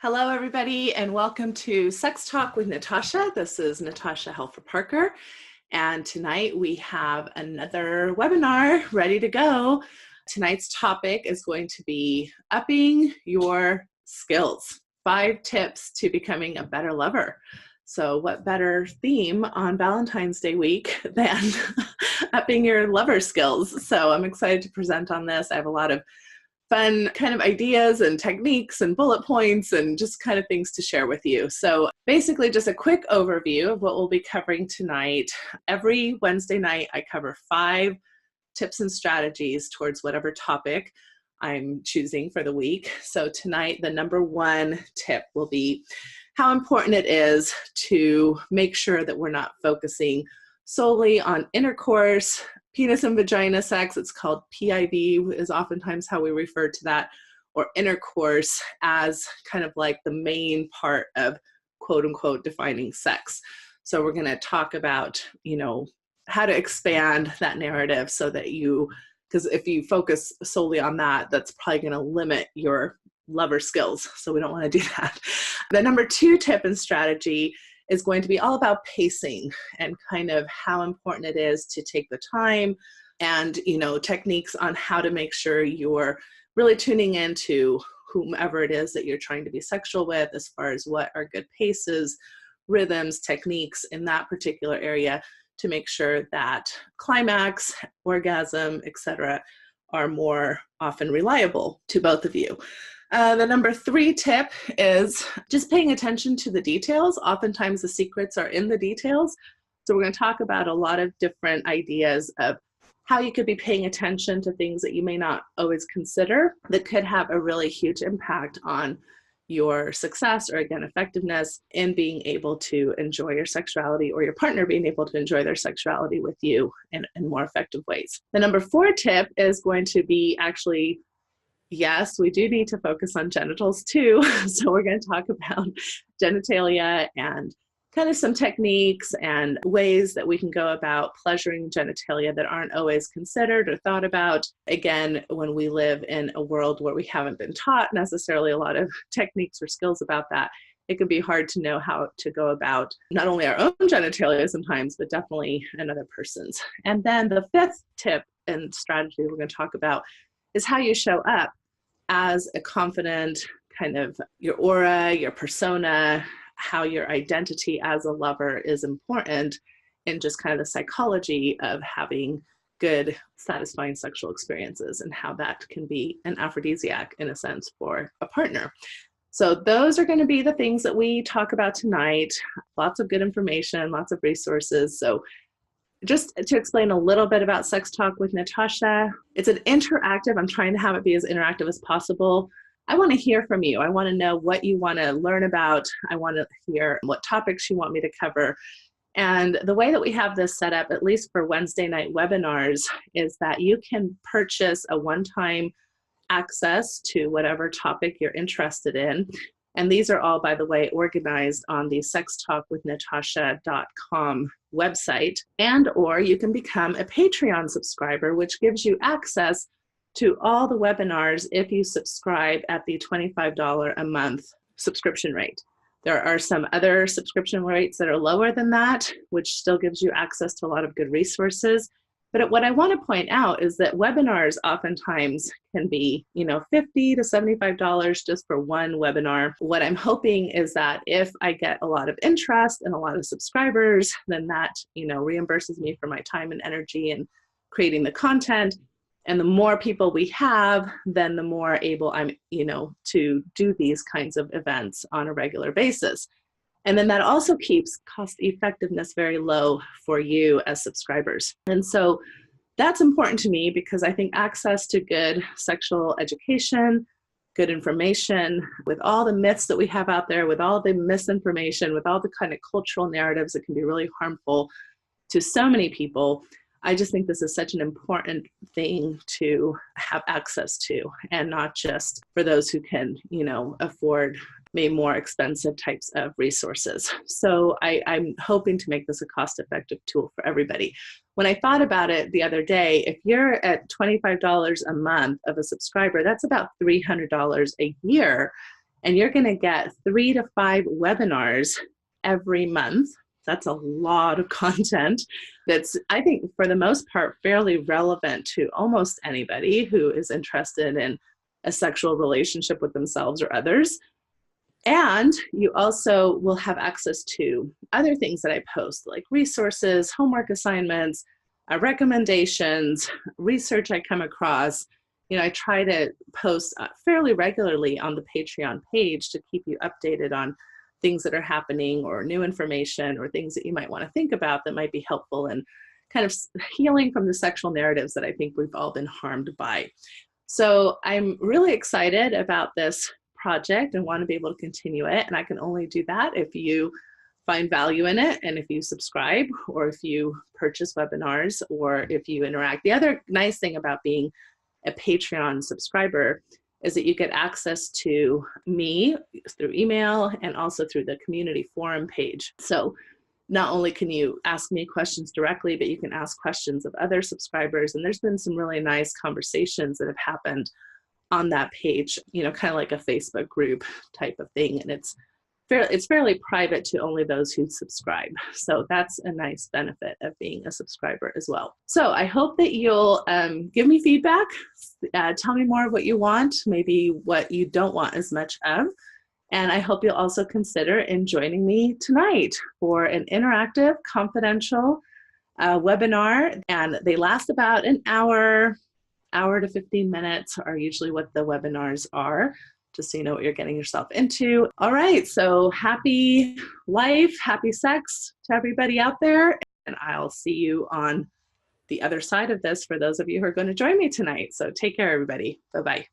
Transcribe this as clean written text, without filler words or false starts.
Hello, everybody, and welcome to Sex Talk with Natasha. This is Natasha Helfer Parker, and tonight we have another webinar ready to go. Tonight's topic is going to be upping your skills, 5 tips to becoming a better lover. So what better theme on Valentine's Day week than upping your lover skills? So I'm excited to present on this. I have a lot of fun kind of ideas and techniques and bullet points and just kind of things to share with you. So basically just a quick overview of what we'll be covering tonight. Every Wednesday night, I cover 5 tips and strategies towards whatever topic I'm choosing for the week. So tonight, the number 1 tip will be how important it is to make sure that we're not focusing solely on intercourse, penis and vagina sex. It's called PIV is oftentimes how we refer to that, or intercourse as kind of like the main part of quote unquote defining sex. So we're going to talk about, how to expand that narrative so that because if you focus solely on that, that's probably going to limit your lover skills. So we don't want to do that. The number 2 tip and strategy is going to be all about pacing and kind of how important it is to take the time and, techniques on how to make sure you're really tuning into whomever it is that you're trying to be sexual with, as far as what are good paces, rhythms, techniques in that particular area to make sure that climax, orgasm, etc. are more often reliable to both of you. The number 3 tip is just paying attention to the details. Oftentimes the secrets are in the details. So we're going to talk about a lot of different ideas of how you could be paying attention to things that you may not always consider that could have a really huge impact on your success or, again, effectiveness in being able to enjoy your sexuality, or your partner being able to enjoy their sexuality with you in more effective ways. The number 4 tip is going to be actually, yes, we do need to focus on genitals too. So we're going to talk about genitalia and kind of some techniques and ways that we can go about pleasuring genitalia that aren't always considered or thought about. Again, when we live in a world where we haven't been taught necessarily a lot of techniques or skills about that, it can be hard to know how to go about not only our own genitalia sometimes, but definitely another person's. And then the 5th tip and strategy we're going to talk about is how you show up as a confident kind of your aura, your persona, how your identity as a lover is important in just kind of the psychology of having good, satisfying sexual experiences and how that can be an aphrodisiac in a sense for a partner. So those are going to be the things that we talk about tonight. Lots of good information, lots of resources. So just to explain a little bit about Sex Talk with Natasha, it's an interactive. I'm trying to have it be as interactive as possible. I want to hear from you. I want to know what you want to learn about. I want to hear what topics you want me to cover. And the way that we have this set up, at least for Wednesday night webinars, is that you can purchase a one-time access to whatever topic you're interested in. And these are all, by the way, organized on the sextalkwithnatasha.com website. And or you can become a Patreon subscriber, which gives you access to all the webinars if you subscribe at the $25 a month subscription rate. There are some other subscription rates that are lower than that, which still gives you access to a lot of good resources. But what I want to point out is that webinars oftentimes can be, $50 to $75 just for one webinar. What I'm hoping is that if I get a lot of interest and a lot of subscribers, then that, reimburses me for my time and energy in creating the content. And the more people we have, then the more able I'm, to do these kinds of events on a regular basis. And then that also keeps cost effectiveness very low for you as subscribers. And so that's important to me because I think access to good sexual education, good information, with all the myths that we have out there, with all the misinformation, with all the kind of cultural narratives that can be really harmful to so many people, I just think this is such an important thing to have access to, and not just for those who can, afford maybe more expensive types of resources. So I'm hoping to make this a cost-effective tool for everybody. When I thought about it the other day, if you're at $25 a month of a subscriber, that's about $300 a year. And you're going to get 3 to 5 webinars every month. That's a lot of content that's, I think, for the most part, fairly relevant to almost anybody who is interested in a sexual relationship with themselves or others. And you also will have access to other things that I post, like resources, homework assignments, recommendations, research I come across. You know, I try to post fairly regularly on the Patreon page to keep you updated on things that are happening or new information or things that you might want to think about that might be helpful in kind of healing from the sexual narratives that I think we've all been harmed by. So I'm really excited about this project and want to be able to continue it. And I can only do that if you find value in it and if you subscribe or if you purchase webinars or if you interact. The other nice thing about being a Patreon subscriber is that you get access to me through email and also through the community forum page. So not only can you ask me questions directly, but you can ask questions of other subscribers. And there's been some really nice conversations that have happened on that page, you know, kind of like a Facebook group type of thing. And it's fairly private to only those who subscribe. So that's a nice benefit of being a subscriber as well. So I hope that you'll give me feedback. Tell me more of what you want, maybe what you don't want as much of. And I hope you'll also consider joining me tonight for an interactive, confidential webinar. And they last about an hour to 15 minutes are usually what the webinars are, just so you know what you're getting yourself into. All right, so happy life, happy sex to everybody out there. And I'll see you on the other side of this for those of you who are going to join me tonight. So take care, everybody. Bye-bye.